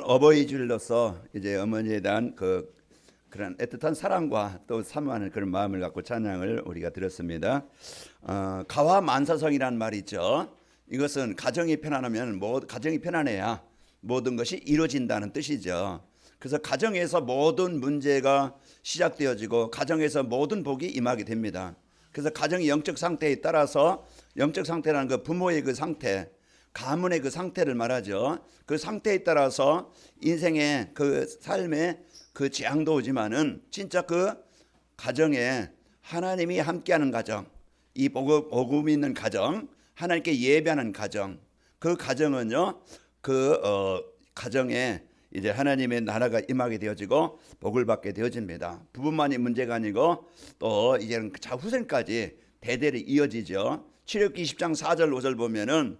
어버이 주일로서 이제 어머니에 대한 그런 애틋한 사랑과 또 사모하는 그런 마음을 갖고 찬양을 우리가 들었습니다. 가와 만사성이란 말이 있죠. 이것은 가정이 편안하면 가정이 편안해야 모든 것이 이루어진다는 뜻이죠. 그래서 가정에서 모든 문제가 시작되어지고 가정에서 모든 복이 임하게 됩니다. 그래서 가정의 영적 상태에 따라서 영적 상태라는 그 부모의 그 상태, 가문의 그 상태를 말하죠. 그 상태에 따라서 인생의 그 삶의 그 재앙도 오지만은 진짜 그 가정에 하나님이 함께하는 가정, 이 복음이 있는 가정, 하나님께 예배하는 가정, 그 가정은요, 가정에 이제 하나님의 나라가 임하게 되어지고 복을 받게 되어집니다. 부부만이 문제가 아니고 또 이제는 자후생까지 대대로 이어지죠. 출애굽기 20장 4절 5절 보면은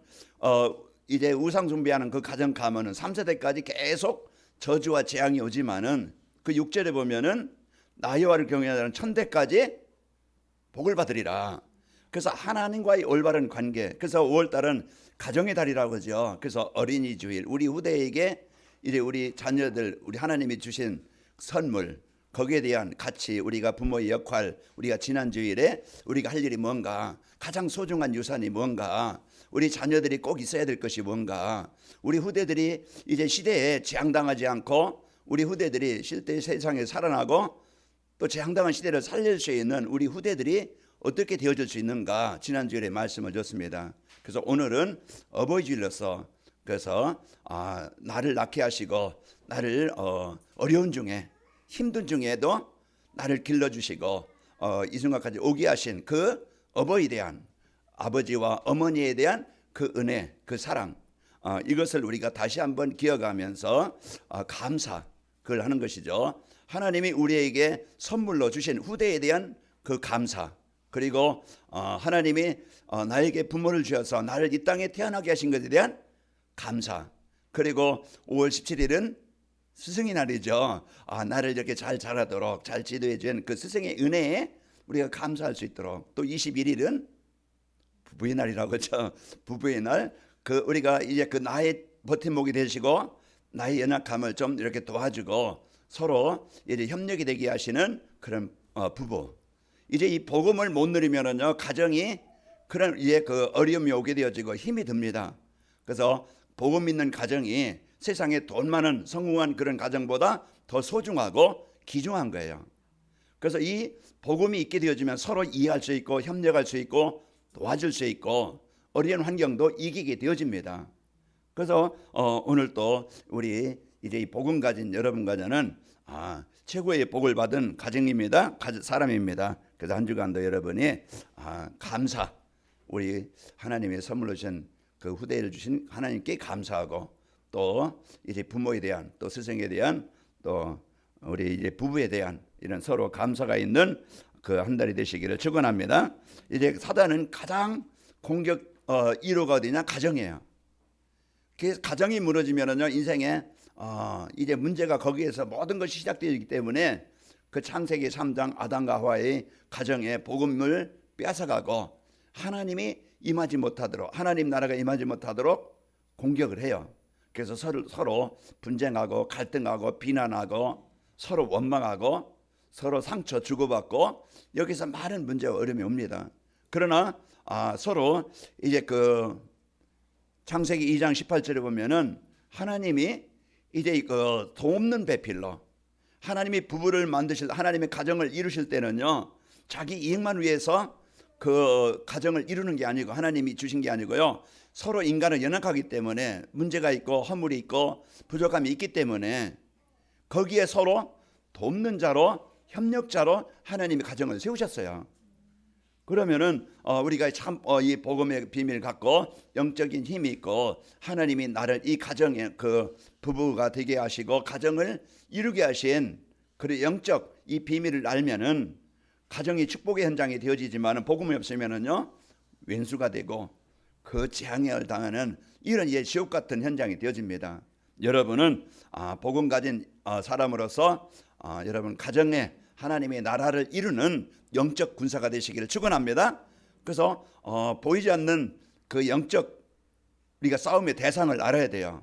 이제 우상 숭배하는 그 가정 가문은 3세대까지 계속 저주와 재앙이 오지만은 그 6절에 보면은 나 여호와를 경외하는 천대까지 복을 받으리라. 그래서 하나님과의 올바른 관계. 그래서 5월 달은 가정의 달이라고 하죠. 그래서 어린이 주일, 우리 후대에게 이제 우리 자녀들, 우리 하나님이 주신 선물, 거기에 대한 가치, 우리가 부모의 역할, 우리가 지난 주일에 우리가 할 일이 뭔가, 가장 소중한 유산이 뭔가, 우리 자녀들이 꼭 있어야 될 것이 뭔가, 우리 후대들이 이제 시대에 재앙당하지 않고 우리 후대들이 실제 세상에 살아나고 또 재앙당한 시대를 살릴 수 있는 우리 후대들이 어떻게 되어질 수 있는가 지난 주일에 말씀을 줬습니다. 그래서 오늘은 어버이 주일로서 그래서 나를 낳게 하시고 나를 어려운 중에 힘든 중에도 나를 길러주시고 이 순간까지 오게 하신 그 어버이에 대한 아버지와 어머니에 대한 그 은혜, 그 사랑, 이것을 우리가 다시 한번 기억하면서 감사 그걸 하는 것이죠. 하나님이 우리에게 선물로 주신 후대에 대한 그 감사, 그리고 하나님이 나에게 부모를 주셔서 나를 이 땅에 태어나게 하신 것에 대한 감사, 그리고 5월 17일은 스승의 날이죠. 나를 이렇게 잘 자라도록 잘 지도해 준 그 스승의 은혜에 우리가 감사할 수 있도록, 또 21일은 부부의 날이라고 하죠. 부부의 날, 우리가 이제 그 나의 버팀목이 되시고 나의 연약함을 좀 이렇게 도와주고 서로 이제 협력이 되게 하시는 그런 부부. 이제 이 복음을 못 누리면은요, 가정이 그런 이제 그 어려움이 오게 되어지고 힘이 듭니다. 그래서 복음 있는 가정이 세상에 돈 많은 성공한 그런 가정보다 더 소중하고 귀중한 거예요. 그래서 이 복음이 있게 되어지면 서로 이해할 수 있고 협력할 수 있고 도와줄 수 있고 어려운 환경도 이기게 되어집니다. 그래서 오늘 또 우리 이제 이 복음 가진 여러분과 저는 최고의 복을 받은 가정입니다. 사람입니다. 그래서 한 주간도 여러분이 감사, 우리 하나님의 선물로 주신 그 후대를 주신 하나님께 감사하고, 또 이제 부모에 대한, 또 스승에 대한, 또 우리 이제 부부에 대한 이런 서로 감사가 있는 그 한 달이 되시기를 축원합니다. 이제 사단은 가장 공격 1호가 어디냐? 가정이에요. 그 가정이 무너지면은요, 인생에 이제 문제가 거기에서 모든 것이 시작되기 때문에 그 창세기 3장 아담과 하와의 가정에 복음을 뺏어가고 하나님이 임하지 못하도록, 하나님 나라가 임하지 못하도록 공격을 해요. 그래서 서로 분쟁하고 갈등하고 비난하고 서로 원망하고 서로 상처 주고받고 여기서 많은 문제와 어려움이 옵니다. 그러나 서로 이제 그 창세기 2장 18절에 보면은 하나님이 이제 그 돕는 배필로, 하나님이 부부를 만드실, 하나님의 가정을 이루실 때는요, 자기 이익만 위해서 그 가정을 이루는 게 아니고, 하나님이 주신 게 아니고요, 서로 인간은 연약하기 때문에 문제가 있고 허물이 있고 부족함이 있기 때문에 거기에 서로 돕는 자로, 협력자로 하나님이 가정을 세우셨어요. 그러면은 우리가 참 이 복음의 비밀을 갖고 영적인 힘이 있고 하나님이 나를 이 가정의 그 부부가 되게 하시고 가정을 이루게 하신 그 영적 이 비밀을 알면은 가정이 축복의 현장이 되어지지만은 복음이 없으면은요, 왼수가 되고 그 재앙을 당하는 이런 지옥 같은 현장이 되어집니다. 여러분은 복음 가진 사람으로서 여러분 가정에 하나님의 나라를 이루는 영적 군사가 되시기를 축원합니다. 그래서 보이지 않는 그 영적 우리가 싸움의 대상을 알아야 돼요.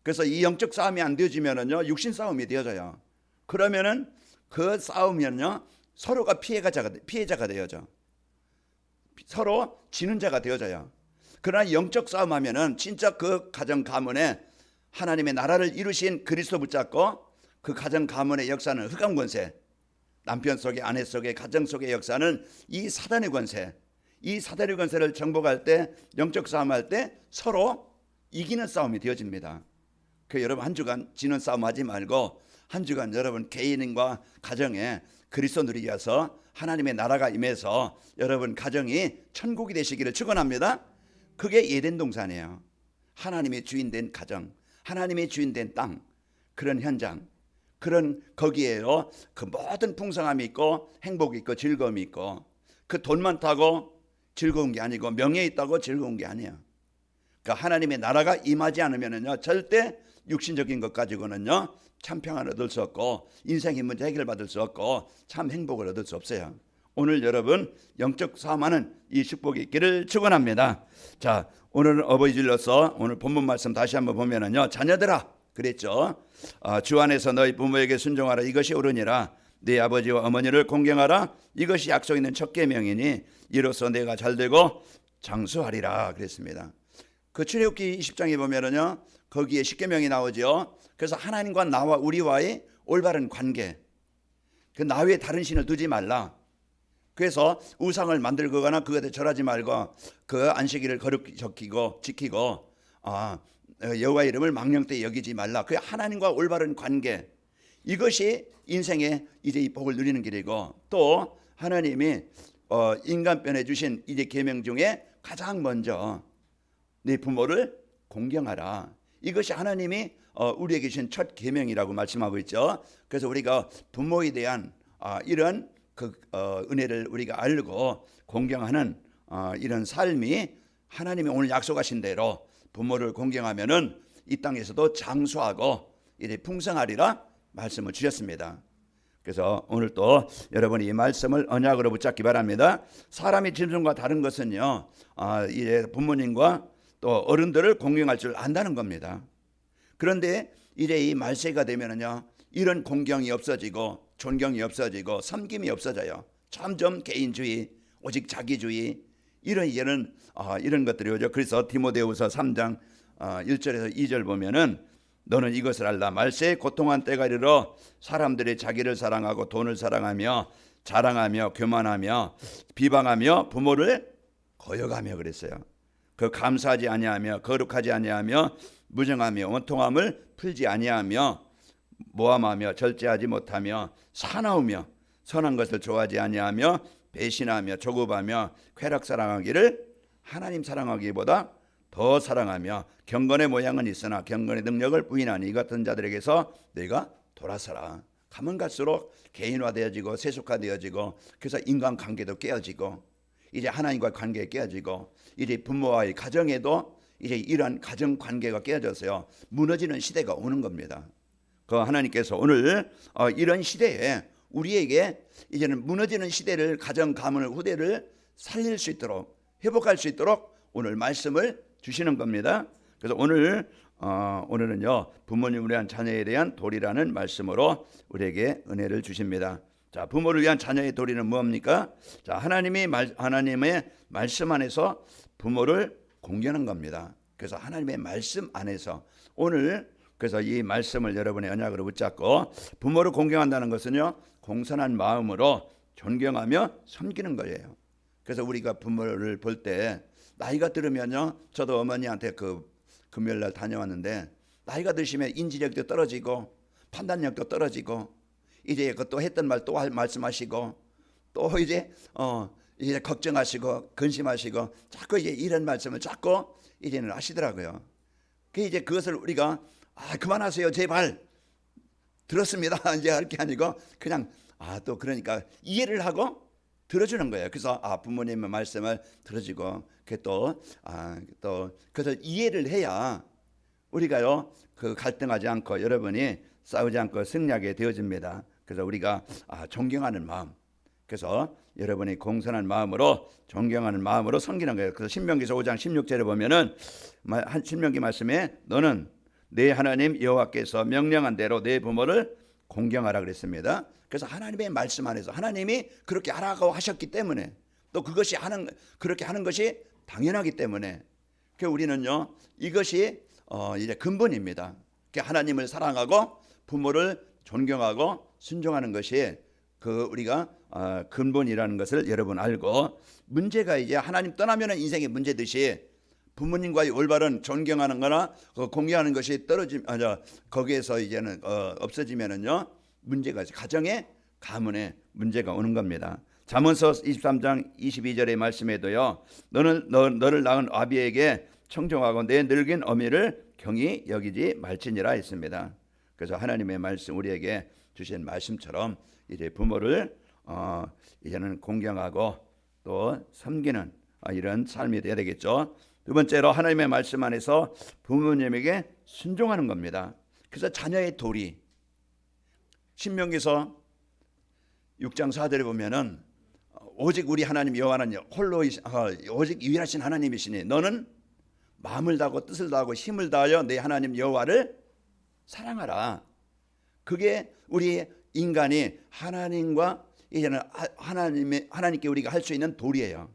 그래서 이 영적 싸움이 안 되어지면은요, 육신 싸움이 되어져요. 그러면은 그 싸우면요, 서로가 피해자가 되어져. 서로 지는 자가 되어져요. 그러나 영적 싸움하면은 진짜 그 가정 가문에 하나님의 나라를 이루신 그리스도 붙잡고 그 가정 가문의 역사는 흑암 권세, 남편 속에 아내 속에 가정 속의 역사는 이 사단의 권세, 이 사단의 권세를 정복할 때, 영적 싸움할 때 서로 이기는 싸움이 되어집니다. 그 여러분 한 주간 지는 싸움하지 말고 한 주간 여러분 개인과 가정에 그리스도 누리게 해서 하나님의 나라가 임해서 여러분 가정이 천국이 되시기를 축원합니다. 그게 에덴 동산이에요. 하나님의 주인된 가정, 하나님의 주인된 땅, 그런 현장, 그런 거기에요 그 모든 풍성함이 있고 행복이 있고 즐거움이 있고, 그 돈 많다고 즐거운 게 아니고 명예 있다고 즐거운 게 아니에요. 그러니까 하나님의 나라가 임하지 않으면은요, 절대 육신적인 것 가지고는요 참 평안을 얻을 수 없고 인생의 문제 해결받을 수 없고 참 행복을 얻을 수 없어요. 오늘 여러분 영적 싸움하는 이 축복이 있기를 축원합니다. 자, 오늘은 어버이주일로서 오늘 본문 말씀 다시 한번 보면은요, 자녀들아 그랬죠. 주 안에서 너희 부모에게 순종하라, 이것이 옳으니라. 네 아버지와 어머니를 공경하라, 이것이 약속 있는 첫 계명이니 이로써 내가 잘되고 장수하리라 그랬습니다. 그 출애굽기 20장에 보면은요, 거기에 십계명이 나오죠. 그래서 하나님과 나와 우리와의 올바른 관계, 그 나 외에 다른 신을 두지 말라. 그래서 우상을 만들거나 그것에 절하지 말고 그 안식일을 거룩히 지키고 여호와의 이름을 망령되이 여기지 말라. 그 하나님과 올바른 관계, 이것이 인생의 이제 이 복을 누리는 길이고, 또 하나님이 인간편에 주신 이제 계명 중에 가장 먼저 네 부모를 공경하라. 이것이 하나님이 우리에게 주신 첫 계명이라고 말씀하고 있죠. 그래서 우리가 부모에 대한 이런 그 은혜를 우리가 알고 공경하는 이런 삶이, 하나님이 오늘 약속하신 대로 부모를 공경하면은 이 땅에서도 장수하고 이제 풍성하리라 말씀을 주셨습니다. 그래서 오늘 또 여러분이 이 말씀을 언약으로 붙잡기 바랍니다. 사람이 짐승과 다른 것은요, 이제 부모님과 또 어른들을 공경할 줄 안다는 겁니다. 그런데 이제 이 말세가 되면은요, 이런 공경이 없어지고 존경이 없어지고 섬김이 없어져요. 점점 개인주의, 오직 자기주의, 이런 것들이 오죠. 그래서 디모데후서 3장 1절에서 2절 보면은 너는 이것을 알라, 말세에 고통한 때가 이르러 사람들이 자기를 사랑하고 돈을 사랑하며 자랑하며 교만하며 비방하며 부모를 거역하며 그랬어요. 그 감사하지 아니하며 거룩하지 아니하며 무정하며 원통함을 풀지 아니하며 모함하며 절제하지 못하며 사나우며 선한 것을 좋아하지 아니하며 배신하며 조급하며 쾌락 사랑하기를 하나님 사랑하기보다 더 사랑하며 경건의 모양은 있으나 경건의 능력을 부인하니 이 같은 자들에게서 너희가 돌아서라. 가면 갈수록 개인화되어지고 세속화되어지고, 그래서 인간관계도 깨어지고 이제 하나님과 관계가 깨어지고 이제 부모와의 가정에도 이제 이러한 가정관계가 깨어져서요 무너지는 시대가 오는 겁니다. 그 하나님께서 오늘 이런 시대에 우리에게 이제는 무너지는 시대를, 가정 가문을, 후대를 살릴 수 있도록, 회복할 수 있도록 오늘 말씀을 주시는 겁니다. 그래서 오늘은요 부모님을 위한 자녀에 대한 도리라는 말씀으로 우리에게 은혜를 주십니다. 자, 부모를 위한 자녀의 도리는 무엇입니까? 자, 하나님의 말씀 안에서 부모를 공경하는 겁니다. 그래서 하나님의 말씀 안에서 오늘, 그래서 이 말씀을 여러분의 언약으로 붙잡고 부모를 공경한다는 것은요 공손한 마음으로 존경하며 섬기는 거예요. 그래서 우리가 부모를 볼 때 나이가 들으면요, 저도 어머니한테 그 금요일날 다녀왔는데 나이가 드시면 인지력도 떨어지고 판단력도 떨어지고 이제 또 했던 말 또 말씀하시고 또 이제 걱정하시고 근심하시고 자꾸 이제 이런 말씀을 자꾸 이제는 하시더라고요. 그 이제 그것을 우리가 그만하세요 제발 들었습니다 이제 할 게 아니고 그냥 또 그러니까 이해를 하고 들어주는 거예요. 그래서 부모님의 말씀을 들어주고 또 그래서 이해를 해야 우리가요 그 갈등하지 않고 여러분이 싸우지 않고 승리하게 되어집니다. 그래서 우리가 존경하는 마음, 그래서 여러분이 공손한 마음으로 존경하는 마음으로 섬기는 거예요. 그래서 신명기서 5장 16절에 보면은 신명기 말씀에 너는 내 하나님 여호와께서 명령한 대로 내 부모를 공경하라 그랬습니다. 그래서 하나님의 말씀 안에서 하나님이 그렇게 하라고 하셨기 때문에 또 그렇게 하는 것이 당연하기 때문에 우리는요 이것이 이제 근본입니다. 하나님을 사랑하고 부모를 존경하고 순종하는 것이 우리가 근본이라는 것을 여러분 알고, 문제가 이제 하나님 떠나면은 인생의 문제듯이 부모님과의 올바른 존경하는 거나 공경하는 것이 거기에서 이제는 없어지면은요 문제가 가정에 가문에 문제가 오는 겁니다. 잠언서 23장 22절의 말씀에도요 너를 낳은 아비에게 청종하고 내 늙은 어미를 경히 여기지 말지니라 했습니다. 그래서 하나님의 말씀, 우리에게 주신 말씀처럼 이제 부모를 이제는 공경하고 또 섬기는 이런 삶이 되어야 되겠죠. 두 번째로 하나님의 말씀 안에서 부모님에게 순종하는 겁니다. 그래서 자녀의 도리, 신명기서 6장 4절에 보면은 오직 우리 하나님 여호와는 홀로 오직 유일하신 하나님이시니 너는 마음을 다하고 뜻을 다하고 힘을 다하여 내 하나님 여호와를 사랑하라. 그게 우리 인간이 하나님과 이제는 하나님께 우리가 할 수 있는 도리예요.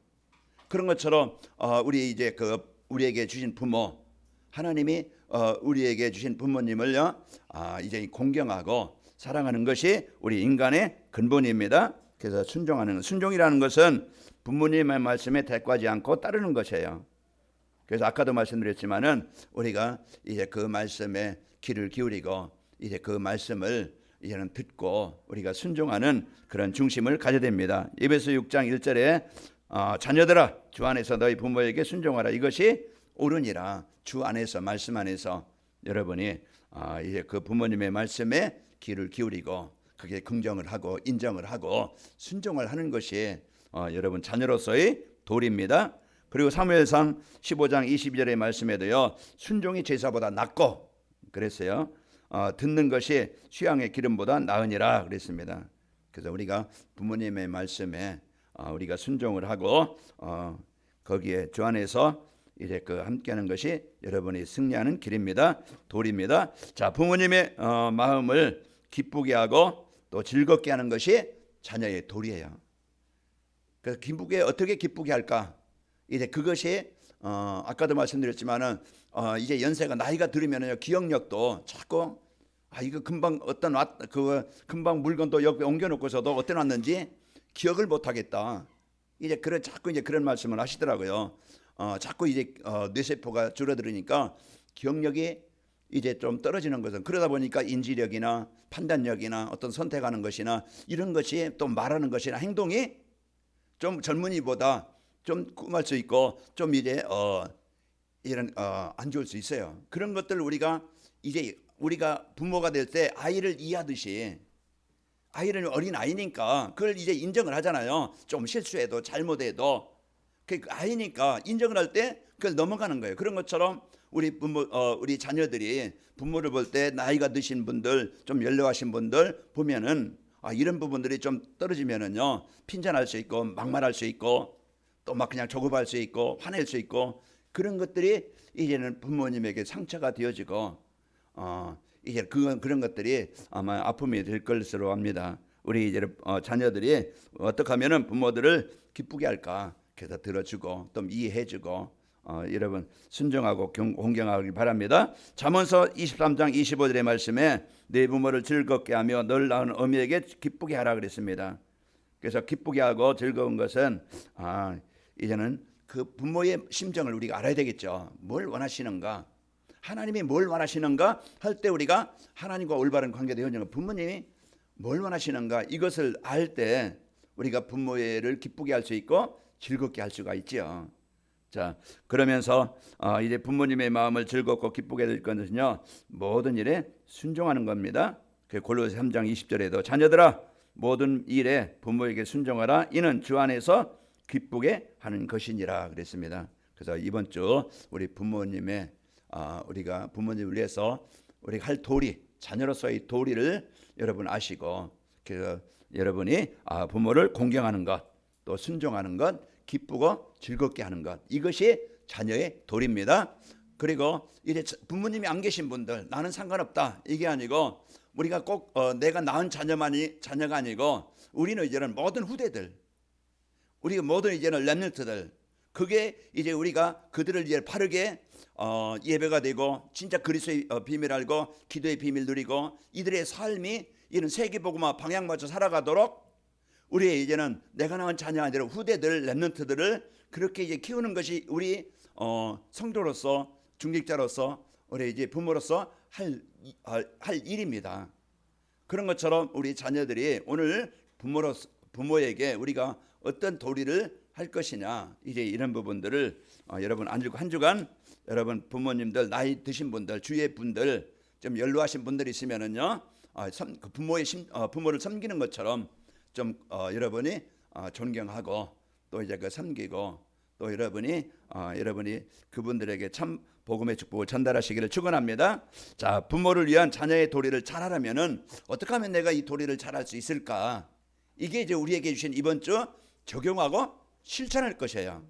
그런 것처럼 우리에게 주신 부모, 하나님이 우리에게 주신 부모님을요 이제 공경하고 사랑하는 것이 우리 인간의 근본입니다. 그래서 순종이라는 것은 부모님의 말씀에 대꾸하지 않고 따르는 것이에요. 그래서 아까도 말씀드렸지만은 우리가 이제 그 말씀에 귀를 기울이고 이제 그 말씀을 이제는 듣고 우리가 순종하는 그런 중심을 가져야 됩니다. 에베소 6장 1절에 자녀들아 주 안에서 너희 부모에게 순종하라. 이것이 옳으니라. 주 안에서 말씀 안에서 여러분이 이제 그 부모님의 말씀에 귀를 기울이고 그게 긍정을 하고 인정을 하고 순종을 하는 것이 여러분 자녀로서의 도리입니다. 그리고 사무엘상 15장 22절의 말씀에도요 순종이 제사보다 낫고 그랬어요. 듣는 것이 수양의 기름보다 나으니라 그랬습니다. 그래서 우리가 부모님의 말씀에 우리가 순종을 하고 거기에 주 안에서 이제 함께하는 것이 여러분이 승리하는 길입니다. 도리입니다. 자, 부모님의 마음을 기쁘게 하고 또 즐겁게 하는 것이 자녀의 도리예요. 그래서 어떻게 기쁘게 할까? 이제 그것이 아까도 말씀드렸지만은 이제 연세가 나이가 들으면은요 기억력도 자꾸 이거 금방 금방 물건도 옆에 옮겨놓고서도 어디에 놨는지 기억을 못하겠다. 이제 자꾸 이제 그런 말씀을 하시더라고요. 자꾸 이제 뇌세포가 줄어들으니까 기억력이 이제 좀 떨어지는 것은, 그러다 보니까 인지력이나 판단력이나 어떤 선택하는 것이나 이런 것이 또 말하는 것이나 행동이 좀 젊은이보다 좀 꿈할 수 있고 좀 이제 이런 안 좋을 수 있어요. 그런 것들 우리가 부모가 될 때 아이를 이해하듯이, 아이는 어린 아이니까 그걸 이제 인정을 하잖아요. 좀 실수해도 잘못해도 그 아이니까 인정을 할 때 그걸 넘어가는 거예요. 그런 것처럼 우리 자녀들이 부모를 볼 때 나이가 드신 분들, 좀 연로하신 분들 보면은 이런 부분들이 좀 떨어지면은요 핀잔할 수 있고 막말할 수 있고 또 막 그냥 조급할 수 있고 화낼 수 있고, 그런 것들이 이제는 부모님에게 상처가 되어지고 이제 그런 것들이 아마 아픔이 될 것으로 합니다. 우리 이제 자녀들이 어떻게 하면은 부모들을 기쁘게 할까? 그래서 들어주고 또 이해해주고 여러분 순종하고 공경하기 바랍니다. 잠언서 23장 25절의 말씀에 내 부모를 즐겁게 하며 널 낳은 어미에게 기쁘게 하라 그랬습니다. 그래서 기쁘게 하고 즐거운 것은 이제는 그 부모의 심정을 우리가 알아야 되겠죠. 뭘 원하시는가? 하나님이 뭘 원하시는가 할 때 우리가 하나님과 올바른 관계도 형성하고 부모님이 뭘 원하시는가 이것을 알 때 우리가 부모를 기쁘게 할 수 있고 즐겁게 할 수가 있지요. 자, 그러면서 이제 부모님의 마음을 즐겁고 기쁘게 될 것은요 모든 일에 순종하는 겁니다. 그 골로새 3장 20절에도 자녀들아 모든 일에 부모에게 순종하라. 이는 주 안에서 기쁘게 하는 것이니라 그랬습니다. 그래서 이번 주 우리 부모님의 우리가 부모님을 위해서 우리가 할 도리, 자녀로서의 도리를 여러분 아시고, 그래서 여러분이 부모를 공경하는 것, 또 순종하는 것, 기쁘고 즐겁게 하는 것, 이것이 자녀의 도리입니다. 그리고 이제 부모님이 안 계신 분들 나는 상관없다 이게 아니고 우리가 꼭 내가 낳은 자녀가 아니고 우리는 이제는 모든 후대들 우리가 모든 이제는 렘넌트들 그게 이제 우리가 그들을 이제 바르게 예배가 되고 진짜 그리스도의 비밀 알고 기도의 비밀 누리고 이들의 삶이 이런 세계복음화 방향 맞춰 살아가도록 우리의 이제는 내가 낳은 자녀가 아니라 후대들 렘넌트들을 그렇게 이제 키우는 것이 우리 성도로서 중직자로서 우리 이제 부모로서 할 일입니다. 그런 것처럼 우리 자녀들이 오늘 부모에게 우리가 어떤 도리를 할 것이냐 이제 이런 부분들을 여러분 한 주간 여러분 부모님들 나이 드신 분들 주위의 분들 좀 연로하신 분들이 있으면은요 부모를 섬기는 것처럼 좀 여러분이 존경하고 또 이제 그 섬기고 또 여러분이 그분들에게 참 복음의 축복을 전달하시기를 축원합니다. 자, 부모를 위한 자녀의 도리를 잘하려면은 어떻게 하면 내가 이 도리를 잘할 수 있을까? 이게 이제 우리에게 주신 이번 주 적용하고 실천할 것이에요.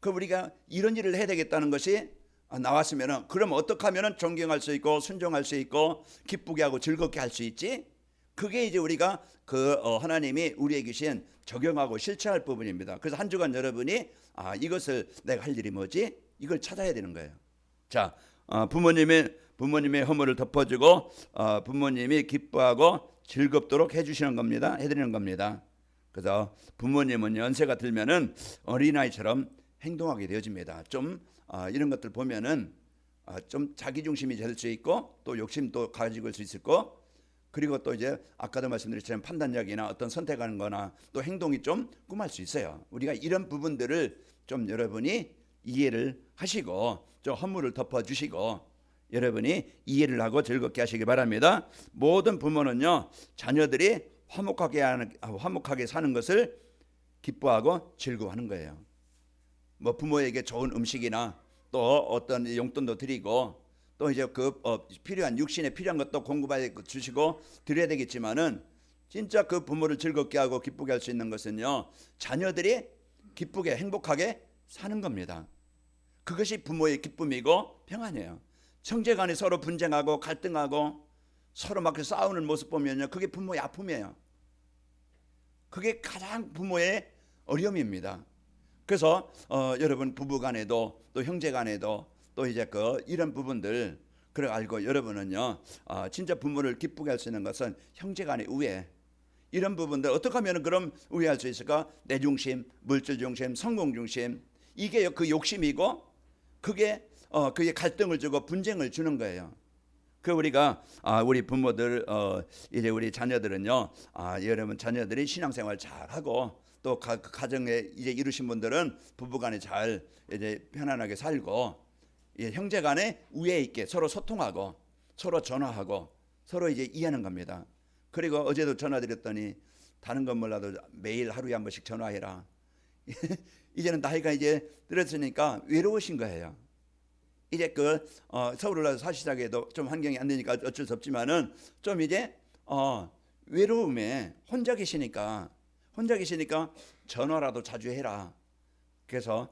그 우리가 이런 일을 해야 되겠다는 것이 나왔으면은 그럼 어떻게 하면은 존경할 수 있고 순종할 수 있고 기쁘게 하고 즐겁게 할 수 있지? 그게 이제 우리가 하나님이 우리에게 주신 적용하고 실천할 부분입니다. 그래서 한 주간 여러분이 이것을 내가 할 일이 뭐지? 이걸 찾아야 되는 거예요. 자, 부모님의 허물을 덮어주고 부모님이 기뻐하고 즐겁도록 해주시는 겁니다. 해드리는 겁니다. 그래서 부모님은 연세가 들면은 어린아이처럼 행동하게 되어집니다. 좀 이런 것들 보면은 좀 자기중심이 될 수 있고 또 욕심도 가지고 수 있을 거 그리고 또 이제 아까도 말씀드렸지만 판단력이나 어떤 선택하는 거나 또 행동이 좀 꿈할 수 있어요. 우리가 이런 부분들을 좀 여러분이 이해를 하시고 좀 허물을 덮어주시고 여러분이 이해를 하고 즐겁게 하시기 바랍니다. 모든 부모는요 자녀들이 화목하게 사는 것을 기뻐하고 즐거워하는 거예요. 뭐 부모에게 좋은 음식이나 또 어떤 용돈도 드리고 또 이제 필요한 육신에 필요한 것도 공급해 주시고 드려야 되겠지만은 진짜 그 부모를 즐겁게 하고 기쁘게 할 수 있는 것은요 자녀들이 기쁘게 행복하게 사는 겁니다. 그것이 부모의 기쁨이고 평안이에요. 형제간에 서로 분쟁하고 갈등하고 서로 막 싸우는 모습 보면요 그게 부모의 아픔이에요. 그게 가장 부모의 어려움입니다. 그래서 여러분 부부간에도 또 형제간에도 또 이제 이런 부분들 그래 알고 여러분은요 진짜 부모를 기쁘게 할 수 있는 것은 형제간의 우애 이런 부분들 어떻게 하면 그럼 우애할 수 있을까? 내 중심, 물질 중심, 성공 중심 이게 그 욕심이고 그게 갈등을 주고 분쟁을 주는 거예요. 그 우리가 우리 부모들 이제 우리 자녀들은요 여러분 자녀들이 신앙생활 잘하고 또 가정에 이제 이루신 분들은 부부간에 잘 이제 편안하게 살고 형제간에 우애 있게 서로 소통하고 서로 전화하고 서로 이제 이해하는 겁니다. 그리고 어제도 전화드렸더니 다른 건 몰라도 매일 하루에 한 번씩 전화해라. 이제는 나이가 이제 들었으니까 외로우신 거예요. 이제 서울 올라서 사시작에도 좀 환경이 안 되니까 어쩔 수 없지만은 좀 이제 외로움에 혼자 계시니까 전화라도 자주 해라. 그래서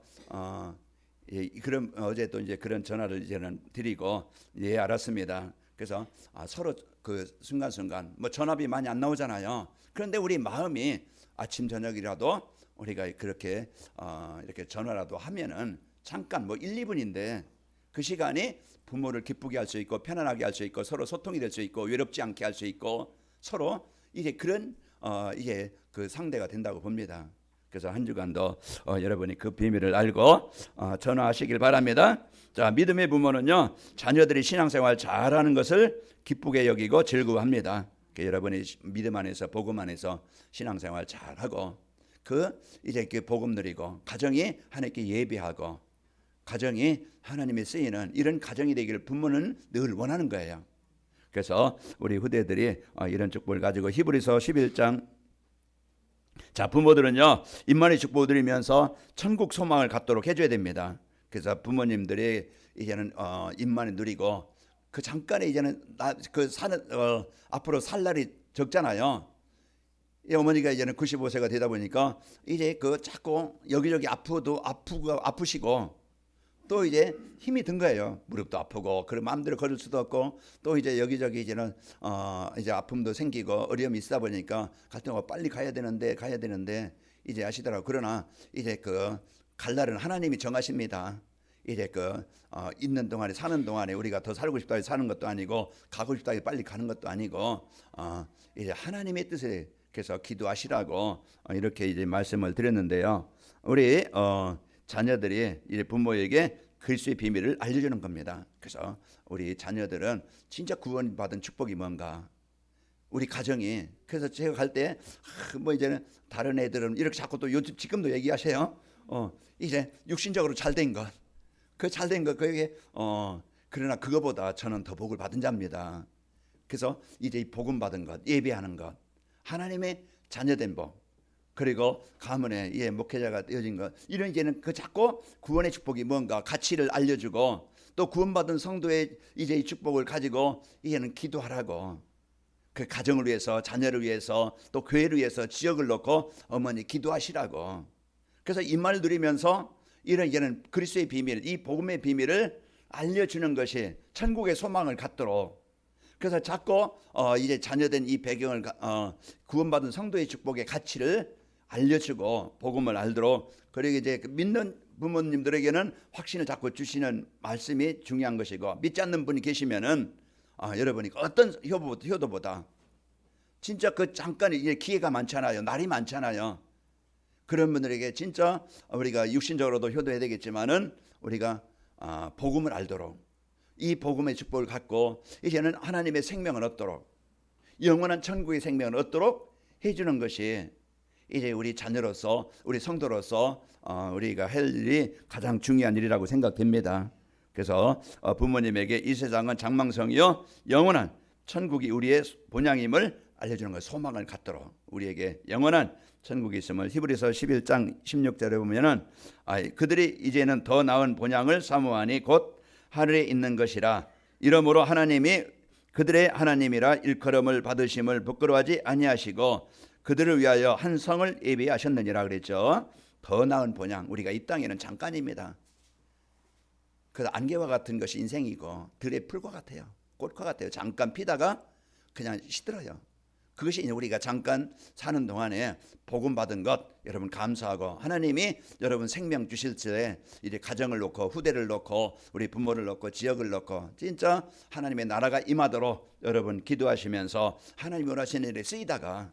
그럼 어제 또 이제 그런 전화를 이제는 드리고 예 알았습니다. 그래서 서로 그 순간순간 뭐 전화비 많이 안 나오잖아요. 그런데 우리 마음이 아침 저녁이라도 우리가 그렇게 이렇게 전화라도 하면은 잠깐 뭐 1, 2분인데 그 시간이 부모를 기쁘게 할 수 있고 편안하게 할 수 있고 서로 소통이 될 수 있고 외롭지 않게 할 수 있고 서로 이제 그런 이게 그 상대가 된다고 봅니다. 그래서 한 주간도 여러분이 그 비밀을 알고 전화하시길 바랍니다. 자, 믿음의 부모는요 자녀들이 신앙생활 잘하는 것을 기쁘게 여기고 즐거워합니다. 여러분이 믿음 안에서 복음 안에서 신앙생활 잘하고 이제 그 복음 누리고 가정이 하나님께 예배하고 가정이 하나님의 쓰이는 이런 가정이 되기를 부모는 늘 원하는 거예요. 그래서 우리 후대들이 이런 축복을 가지고 히브리서 11장 자 부모들은요 임만의 축복을 드리면서 천국 소망을 갖도록 해줘야 됩니다. 그래서 부모님들이 이제는 임만을 누리고 그 잠깐에 이제는 앞으로 살 날이 적잖아요. 이 어머니가 이제는 95세가 되다 보니까 이제 자꾸 여기저기 아프시고 또 이제 힘이 든 거예요. 무릎도 아프고 그런 마음대로 걸을 수도 없고 또 이제 여기저기 이제는 이제 아픔도 생기고 어려움이 있다 보니까 갈 때마다 빨리 가야 되는데 이제 아시더라고. 그러나 이제 그 갈 날은 하나님이 정하십니다. 이제 있는 동안에 사는 동안에 우리가 더 살고 싶다 해서 사는 것도 아니고 가고 싶다 해서 빨리 가는 것도 아니고 이제 하나님의 뜻에 그래서 기도하시라고 이렇게 이제 말씀을 드렸는데요. 우리 자녀들이 이제 부모에게 그리스도의 비밀을 알려주는 겁니다. 그래서 우리 자녀들은 진짜 구원받은 축복이 뭔가 우리 가정이 그래서 제가 갈 때 뭐 이제는 다른 애들은 이렇게 자꾸 또 요즘 지금도 얘기하세요. 이제 육신적으로 잘된 것, 그 잘된 것 그게 그러나 그거보다 저는 더 복을 받은 자입니다. 그래서 이제 이 복음 받은 것, 예배하는 것, 하나님의 자녀된 복, 그리고 가문에 목회자가 되어진 것, 이런 이제는 그 자꾸 구원의 축복이 뭔가 가치를 알려주고 또 구원받은 성도의 이제 이 축복을 가지고 이제는 기도하라고. 그 가정을 위해서, 자녀를 위해서, 또 교회를 위해서 지역을 놓고 어머니 기도하시라고. 그래서 이 말 누리면서 이런 이제는 그리스도의 비밀, 이 복음의 비밀을 알려주는 것이 천국의 소망을 갖도록. 그래서 자꾸 이제 자녀된 이 배경을 구원받은 성도의 축복의 가치를 알려주고 복음을 알도록. 그리고 이제 믿는 부모님들에게는 확신을 자꾸 주시는 말씀이 중요한 것이고, 믿지 않는 분이 계시면은 여러분이 어떤 효도보다 진짜 그 잠깐 이제 기회가 많잖아요. 날이 많잖아요. 그런 분들에게 진짜 우리가 육신적으로도 효도해야 되겠지만은 우리가 복음을 알도록, 이 복음의 축복을 갖고 이제는 하나님의 생명을 얻도록, 영원한 천국의 생명을 얻도록 해주는 것이 이제 우리 자녀로서, 우리 성도로서 우리가 할 일이 가장 중요한 일이라고 생각됩니다. 그래서 부모님에게 이 세상은 장망성이요 영원한 천국이 우리의 본향임을 알려주는 것, 소망을 갖도록 우리에게 영원한 천국이 있음을 히브리서 11장 16절에 보면은 그들이 이제는 더 나은 본향을 사모하니 곧 하늘에 있는 것이라. 이러므로 하나님이 그들의 하나님이라 일컬음을 받으심을 부끄러워하지 아니하시고 그들을 위하여 한 성을 예비하셨느니라 그랬죠. 더 나은 본향, 우리가 이 땅에는 잠깐입니다. 그 안개와 같은 것이 인생이고 들의 풀과 같아요. 꽃과 같아요. 잠깐 피다가 그냥 시들어요. 그것이 우리가 잠깐 사는 동안에 복음 받은 것 여러분 감사하고, 하나님이 여러분 생명 주실 때 이제 가정을 놓고 후대를 놓고 우리 부모를 놓고 지역을 놓고 진짜 하나님의 나라가 임하도록 여러분 기도하시면서 하나님이 원하시는 일에 쓰이다가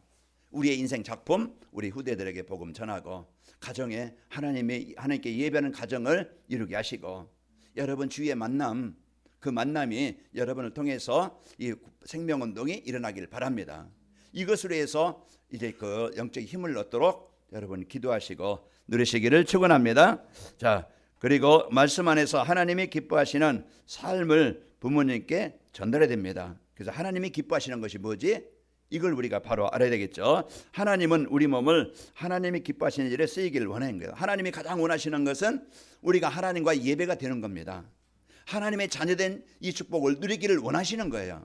우리의 인생 작품 우리 후대들에게 복음 전하고 가정에 하나님께 예배하는 가정을 이루게 하시고, 여러분 주위의 만남, 그 만남이 여러분을 통해서 이 생명운동이 일어나길 바랍니다. 이것으로 해서 이제 그 영적 힘을 얻도록 여러분 기도하시고 누리시기를 축원합니다. 자, 그리고 말씀 안에서 하나님이 기뻐하시는 삶을 부모님께 전달해야 됩니다. 그래서 하나님이 기뻐하시는 것이 뭐지? 이걸 우리가 바로 알아야 되겠죠. 하나님은 우리 몸을 하나님이 기뻐하시는 일에 쓰이기를 원하는 거예요. 하나님이 가장 원하시는 것은 우리가 하나님과 예배가 되는 겁니다. 하나님의 자녀된 이 축복을 누리기를 원하시는 거예요.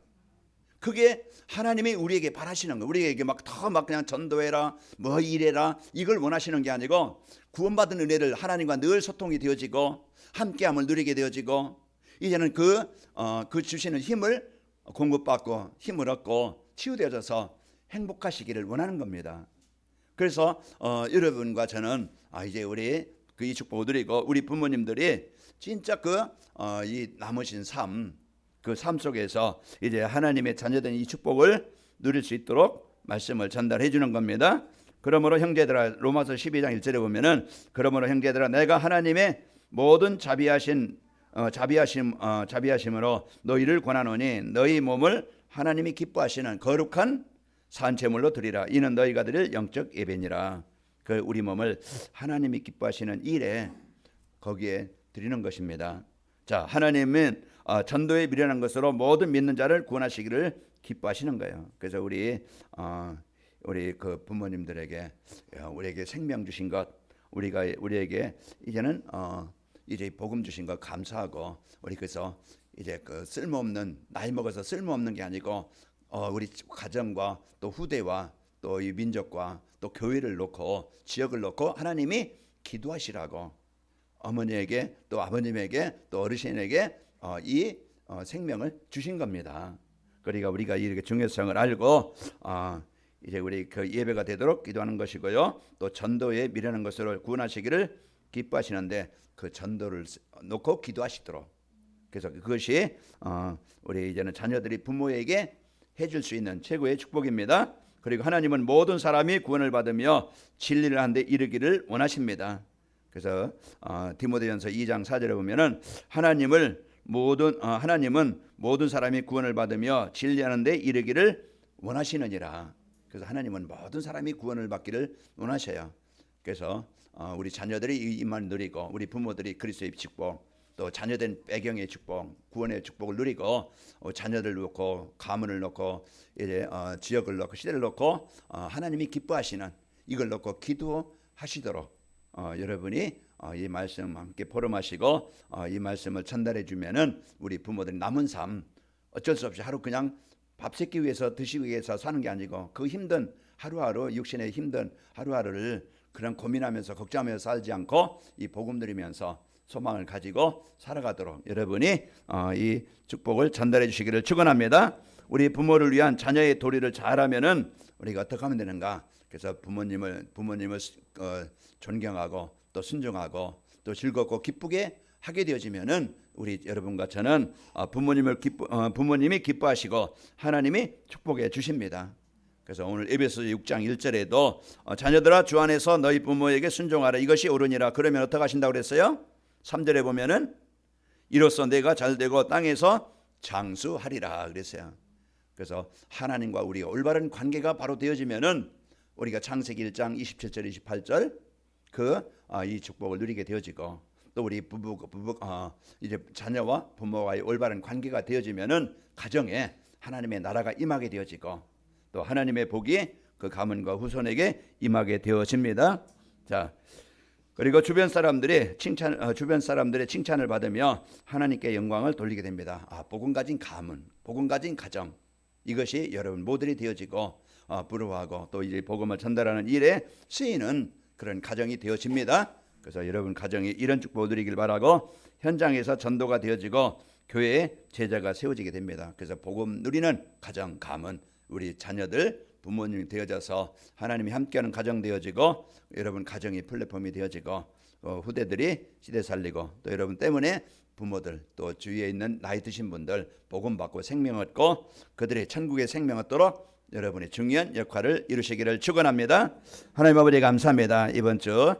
그게 하나님이 우리에게 바라시는 거예요. 우리에게 막 그냥 전도해라, 뭐 이래라, 이걸 원하시는 게 아니고 구원받은 은혜를 하나님과 늘 소통이 되어지고 함께함을 누리게 되어지고 이제는 그 주시는 힘을 공급받고 힘을 얻고 치유되어져서 행복하시기를 원하는 겁니다. 그래서 여러분과 저는 이제 우리 이 축복을 누리고 우리 부모님들이 진짜 이 남으신 삶, 그 삶 속에서 이제 하나님의 자녀된 이 축복을 누릴 수 있도록 말씀을 전달해 주는 겁니다. 그러므로 형제들아, 로마서 12장 1절에 보면은 그러므로 형제들아 내가 하나님의 모든 자비하심으로 너희를 권하노니 너희 몸을 하나님이 기뻐하시는 거룩한 산제물로 드리라. 이는 너희가 드릴 영적 예배니라. 그 우리 몸을 하나님이 기뻐하시는 일에 거기에 드리는 것입니다. 자, 하나님은 전도에 미련한 것으로 모든 믿는 자를 구원하시기를 기뻐하시는 거예요. 그래서 우리 그 부모님들에게 우리에게 생명 주신 것, 우리에게 이제는 이제 복음 주신 것 감사하고, 우리 그래서 이제 그 쓸모없는, 나이 먹어서 쓸모없는 게 아니고 우리 가정과 또 후대와 또 이 민족과 또 교회를 놓고 지역을 놓고 하나님이 기도하시라고, 어머니에게 또 아버님에게 또 어르신에게 이 생명을 주신 겁니다. 그러니까 우리가 이렇게 중요성을 알고 이제 우리 그 예배가 되도록 기도하는 것이고요. 또 전도에 미련한 것으로 구원하시기를 기뻐하시는데 그 전도를 놓고 기도하시도록. 그래서 그것이 우리 이제는 자녀들이 부모에게 해줄 수 있는 최고의 축복입니다. 그리고 하나님은 모든 사람이 구원을 받으며 진리를 하는 데 이르기를 원하십니다. 그래서 디모데전서 2장 4절에 보면은 하나님은 모든 사람이 구원을 받으며 진리하는 데 이르기를 원하시느니라. 그래서 하나님은 모든 사람이 구원을 받기를 원하셔요. 그래서 우리 자녀들이 이만 누리고 우리 부모들이 그리스도의 축복 또 자녀된 배경의 축복, 구원의 축복을 누리고 자녀들 놓고 가문을 놓고 이제 지역을 놓고 시대를 놓고 하나님이 기뻐하시는 이걸 놓고 기도하시도록 여러분이 이 말씀 함께 포럼하시고 이 말씀을 전달해 주면은 우리 부모들이 남은 삶 어쩔 수 없이 하루 그냥 밥 새끼 위해서 드시기 위해서 사는 게 아니고 그 힘든 하루하루 육신의 힘든 하루하루를 그런 고민하면서 걱정하면서 살지 않고 이 복음 들으면서 소망을 가지고 살아가도록 여러분이 이 축복을 전달해 주시기를 축원합니다. 우리 부모를 위한 자녀의 도리를 잘하면은 우리가 어떻게 하면 되는가? 그래서 부모님을 존경하고 또 순종하고 또 즐겁고 기쁘게 하게 되어지면은 우리 여러분과 저는 부모님이 기뻐하시고 하나님이 축복해 주십니다. 그래서 오늘 에베소 6장 1절에도 자녀들아 주 안에서 너희 부모에게 순종하라 이것이 옳으니라. 그러면 어떻게 하신다고 그랬어요? 3절에 보면은 이로써 내가 잘되고 땅에서 장수하리라 그랬어요. 그래서 하나님과 우리가 올바른 관계가 바로 되어지면은 우리가 창세기 1장 27절 28절 이 축복을 누리게 되어지고 또 우리 이제 자녀와 부모와의 올바른 관계가 되어지면은 가정에 하나님의 나라가 임하게 되어지고 또 하나님의 복이 그 가문과 후손에게 임하게 되어집니다. 자, 그리고 주변 사람들의 칭찬을 받으며 하나님께 영광을 돌리게 됩니다. 복음 가진 가문, 복음 가진 가정 이것이 여러분 모델이 되어지고 부러워하고 또 이제 복음을 전달하는 일에 쓰이는 그런 가정이 되어집니다. 그래서 여러분 가정이 이런 축복을 누리길 바라고 현장에서 전도가 되어지고 교회에 제자가 세워지게 됩니다. 그래서 복음 누리는 가정, 가문, 우리 자녀들, 부모님이 되어져서 하나님이 함께하는 가정 되어지고 여러분 가정이 플랫폼이 되어지고 후대들이 시대 살리고 또 여러분 때문에 부모들 또 주위에 있는 나이 드신 분들 복음 받고 생명 얻고 그들의 천국의 생명 얻도록 여러분이 중요한 역할을 이루시기를 축원합니다. 하나님 아버지 감사합니다. 이번 주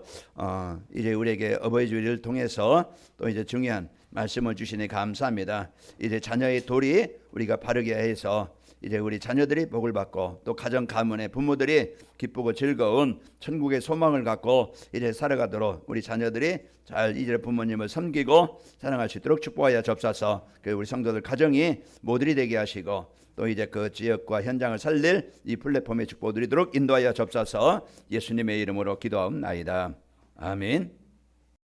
이제 우리에게 어버이 주일을 통해서 또 이제 중요한 말씀을 주시니 감사합니다. 이제 자녀의 도리 우리가 바르게 해서 이제 우리 자녀들이 복을 받고 또 가정 가문의 부모들이 기쁘고 즐거운 천국의 소망을 갖고 이제 살아가도록 우리 자녀들이 잘 이제 부모님을 섬기고 사랑할 수 있도록 축복하여 주옵소서. 우리 성도들 가정이 모델이 되게 하시고 또 이제 그 지역과 현장을 살릴 이 플랫폼의 축복 드리도록 인도하여 주옵소서. 예수님의 이름으로 기도하옵나이다. 아멘.